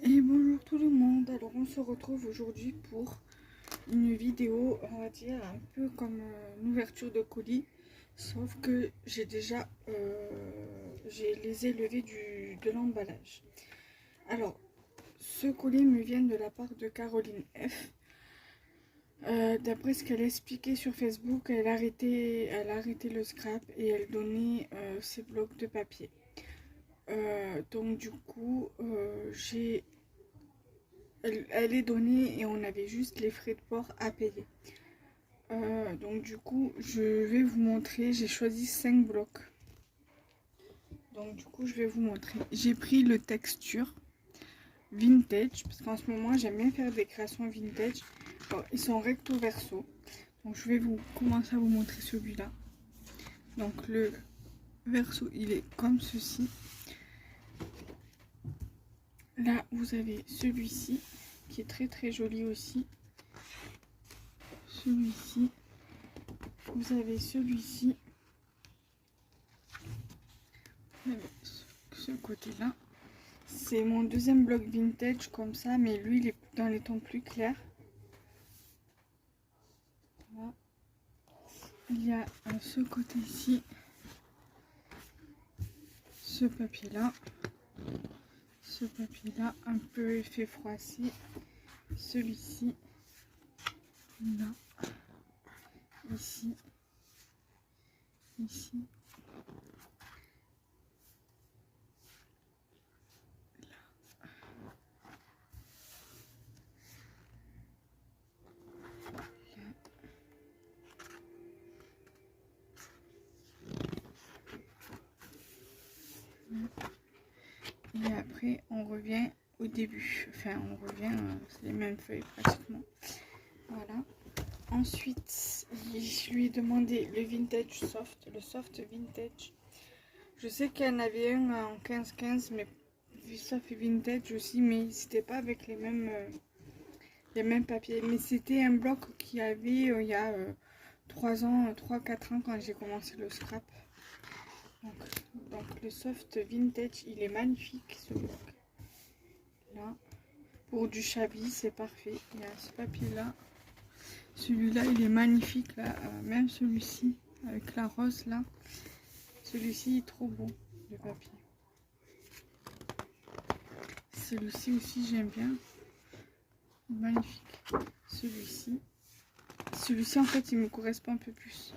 Et bonjour tout le monde, alors on se retrouve aujourd'hui pour une vidéo, on va dire un peu comme une ouverture de colis, sauf que j'ai déjà les élevés de l'emballage. Alors, ce colis me vient de la part de Caroline F. D'après ce qu'elle expliquait sur Facebook, elle a arrêté le scrap et elle donnait ses blocs de papier. Donc du coup, elle est donnée et on avait juste les frais de port à payer. Donc du coup, je vais vous montrer, j'ai choisi 5 blocs. Donc du coup, je vais vous montrer. J'ai pris le texture vintage, parce qu'en ce moment, j'aime bien faire des créations vintage. Alors, ils sont recto verso. Donc je vais commencer à vous montrer celui-là. Donc le verso, il est comme ceci. Là, vous avez celui-ci, qui est très très joli aussi. Celui-ci. Vous avez celui-ci. Ce côté-là. C'est mon deuxième bloc vintage comme ça, mais lui, il est dans les tons plus clairs. Voilà. Il y a ce côté-ci. Ce papier-là. Ce papier-là, un peu effet froissé. Celui-ci. Là. Ici. Ici. Et après, on revient au début. Enfin, on revient, c'est les mêmes feuilles pratiquement. Voilà. Ensuite, je lui ai demandé le vintage soft, le soft vintage. Je sais qu'il y en avait un en 15-15, mais ça fait vintage aussi, mais c'était pas avec les mêmes papiers. Mais c'était un bloc qui avait il y a 3 ans, 3-4 ans quand j'ai commencé le scrap. Donc le soft vintage, il est magnifique ce bloc. Là, pour du chablis, c'est parfait. Il y a ce papier là. Celui-là, il est magnifique là. Même celui-ci, avec la rose là. Celui-ci est trop beau, le papier. Celui-ci aussi, j'aime bien. Magnifique. Celui-ci. Celui-ci, en fait, il me correspond un peu plus.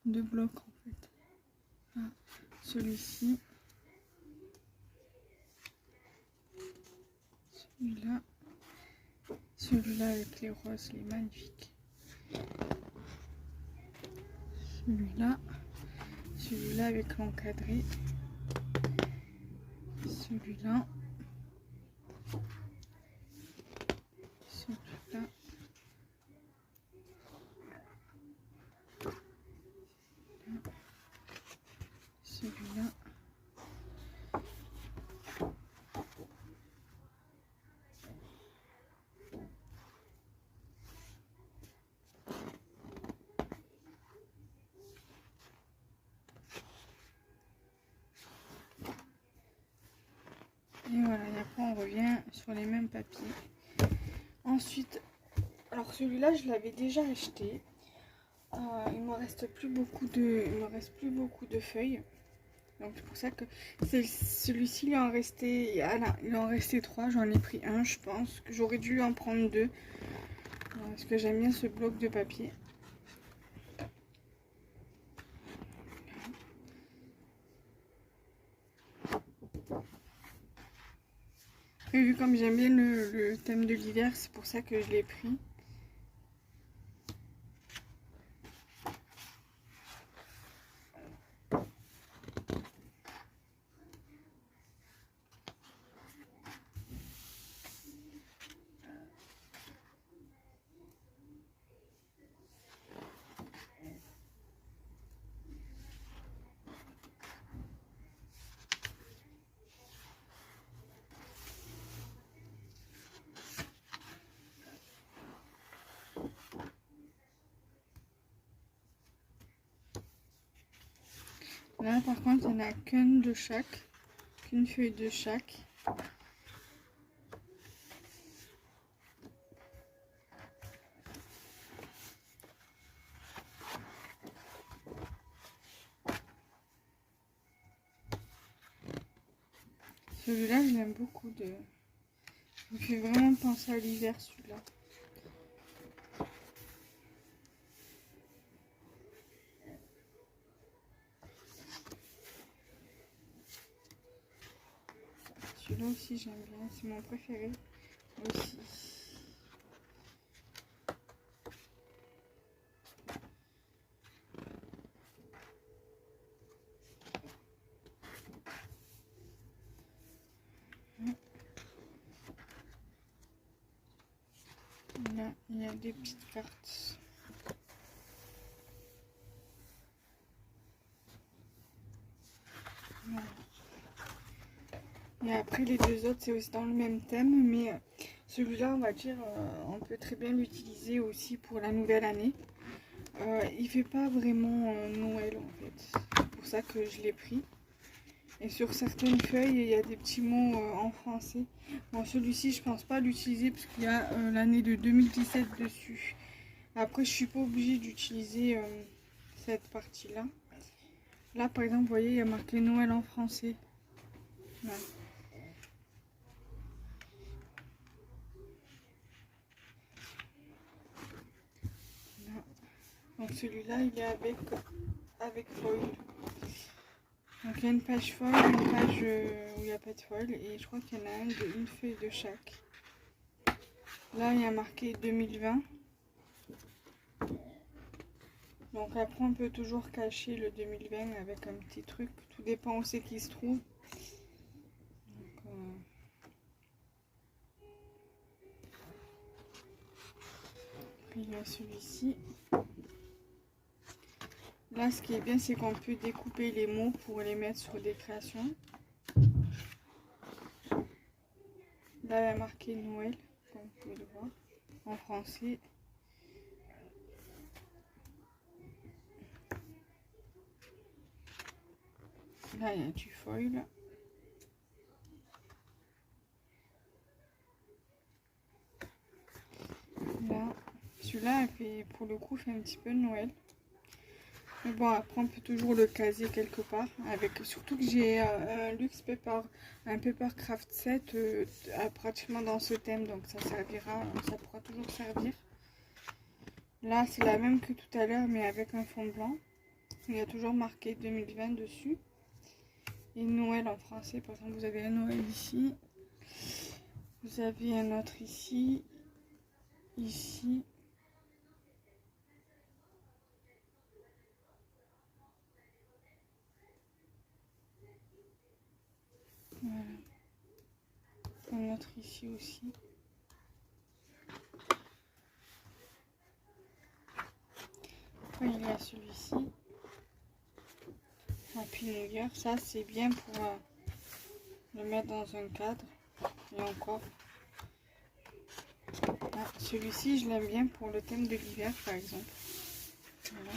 Deux blocs, en fait. Ah, celui-ci. Celui-là. Celui-là avec les roses, il est magnifique. Celui-là. Celui-là avec l'encadré. Celui-là. Celui-là. Celui-là. Et voilà, et après on revient sur les mêmes papiers. Ensuite, alors celui-là je l'avais déjà acheté. Il me reste plus beaucoup de feuilles. Donc c'est pour ça que celui-ci il en restait. Ah là, il en restait 3, j'en ai pris un, je pense que j'aurais dû en prendre 2. Parce que j'aime bien ce bloc de papier. Et vu comme j'aime bien le thème de l'hiver, c'est pour ça que je l'ai pris. Là par contre il n'y en a qu'une de chaque, qu'une feuille de chaque. Celui-là, je l'aime beaucoup. Il me fait vraiment penser à l'hiver, celui-là. Celui-là aussi, j'aime bien. C'est mon préféré aussi. Là, il y a des petites cartes. Voilà. Et après, les deux autres, c'est aussi dans le même thème, mais celui-là, on va dire, on peut très bien l'utiliser aussi pour la nouvelle année. Il fait pas vraiment Noël, en fait. C'est pour ça que je l'ai pris. Et sur certaines feuilles, il y a des petits mots en français. Bon, celui-ci, je pense pas l'utiliser parce qu'il y a l'année de 2017 dessus. Après, je suis pas obligée d'utiliser cette partie-là. Là, par exemple, vous voyez, il y a marqué Noël en français. Voilà. Là. Donc celui-là, il est avec foil. Donc il y a une page foil, une page où il n'y a pas de foil. Et je crois qu'il y en a une feuille de chaque. Là, il y a marqué 2020. Donc après, on peut toujours cacher le 2020 avec un petit truc. Tout dépend où c'est qu'il se trouve. Donc, puis il y a celui-ci. Là, ce qui est bien, c'est qu'on peut découper les mots pour les mettre sur des créations. Là, il y a marqué Noël, comme vous pouvez le voir, en français. Là, il y a du foil. Là, celui-là, pour le coup, fait un petit peu Noël. Mais bon, après, on peut toujours le caser quelque part. Surtout que j'ai un Luxe Paper, un Papercraft set pratiquement dans ce thème. Donc, ça servira, ça pourra toujours servir. Là, c'est la même que tout à l'heure, mais avec un fond blanc. Il y a toujours marqué 2020 dessus. Et Noël en français. Par exemple, vous avez un Noël ici. Vous avez un autre ici. Ici. Voilà. Un autre ici aussi. Après, il y a celui-ci. Happy New Year. Ça, c'est bien pour le mettre dans un cadre. Et encore. Ah, celui-ci, je l'aime bien pour le thème de l'hiver, par exemple. Voilà.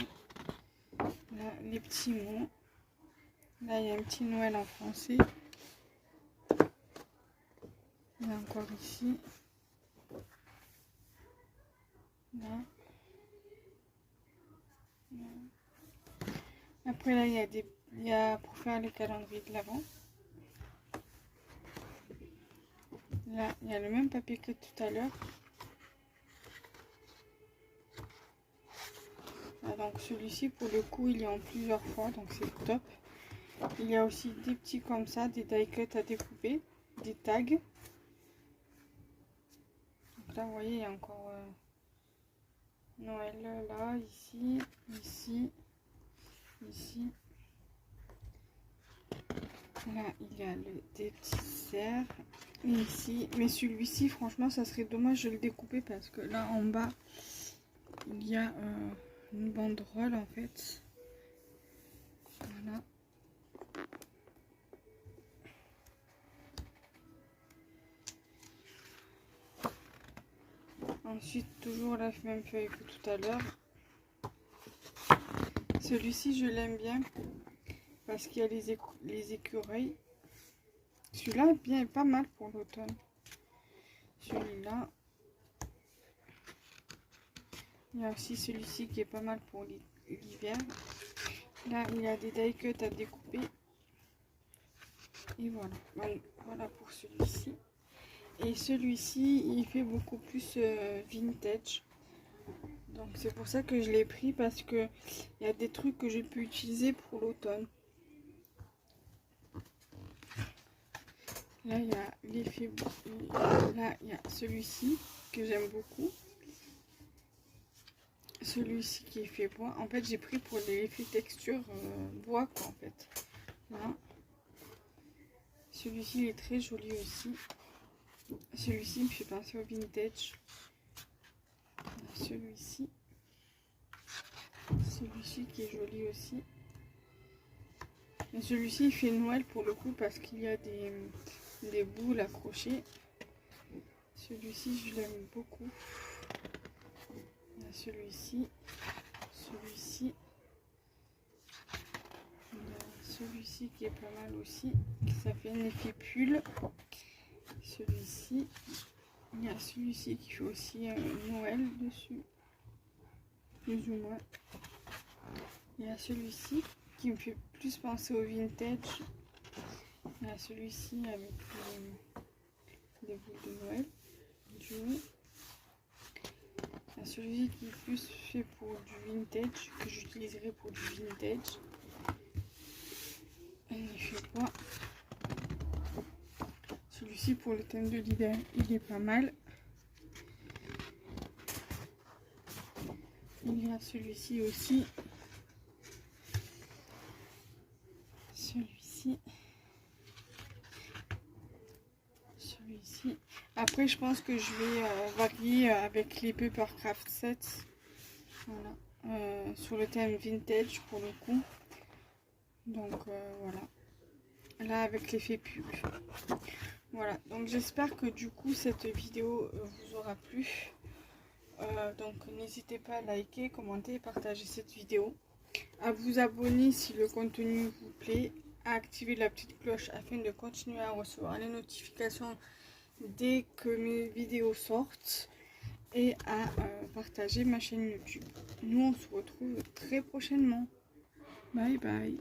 Là, les petits mots. Là, il y a un petit Noël en français. Là, encore ici. Là. Là. Après, là, il y a pour faire les calendriers de l'Avent. Là, il y a le même papier que tout à l'heure. Donc celui-ci, pour le coup, il est en plusieurs fois, donc c'est top. Il y a aussi des petits comme ça, des die cuts à découper, des tags. Donc là, vous voyez, il y a encore Noël là, ici, ici, ici. Là, il y a des petits cerfs. Et ici, mais celui-ci, franchement, ça serait dommage de le découper parce que là, en bas, il y a une banderole en fait. Voilà. Ensuite, toujours la même feuille que tout à l'heure. Celui-ci, je l'aime bien parce qu'il y a les écureuils. Celui-là est bien, pas mal pour l'automne. Celui-là. Il y a aussi celui-ci qui est pas mal pour l'hiver. Là, il y a des die cuts à découper. Et voilà. Donc, voilà pour celui-ci. Et celui-ci, il fait beaucoup plus vintage. Donc c'est pour ça que je l'ai pris, parce que il y a des trucs que j'ai pu utiliser pour l'automne. Là, il y a l'effet. Là, il y a celui-ci que j'aime beaucoup. Celui-ci qui est fait bois. En fait, j'ai pris pour l'effet texture bois, quoi, en fait. Voilà. Celui-ci, il est très joli aussi. Celui-ci me fait penser au vintage. Celui-ci. Celui-ci qui est joli aussi. Et celui-ci, il fait Noël pour le coup, parce qu'il y a des boules accrochées. Celui-ci, je l'aime beaucoup. Il y a celui-ci. Celui-ci. Il y a celui-ci qui est pas mal aussi. Ça fait un effet pull. Celui-ci. Il y a celui-ci qui fait aussi Noël dessus. Plus ou moins. Il y a celui-ci qui me fait plus penser au vintage. Il y a celui-ci avec des boules de Noël. Du haut. Il y a celui-ci qui est plus fait pour du vintage, que j'utiliserai pour du vintage. Et il fait quoi? Celui-ci pour le thème de l'hiver, il est pas mal. Il y a celui-ci aussi. Celui-ci. Celui-ci. Après, je pense que je vais varier avec les Papercraft Sets. Voilà. Sur le thème vintage pour le coup. Donc voilà. Là avec l'effet pub. Voilà. Donc j'espère que du coup cette vidéo vous aura plu. Donc n'hésitez pas à liker, commenter et partager cette vidéo. À vous abonner si le contenu vous plaît. À activer la petite cloche afin de continuer à recevoir les notifications dès que mes vidéos sortent. Et à partager ma chaîne YouTube. Nous on se retrouve très prochainement. Bye bye.